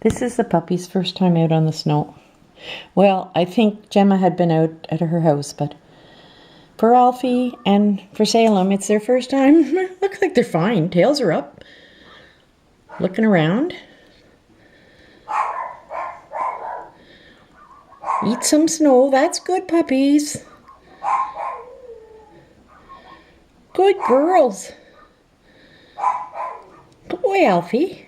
This is the puppy's first time out on the snow. Well, I think Gemma had been out at her house, but for Alfie and for Salem, it's their first time. Looks like they're fine. Tails are up. Looking around. Eat some snow. That's good, puppies. Good girls. Good boy, Alfie.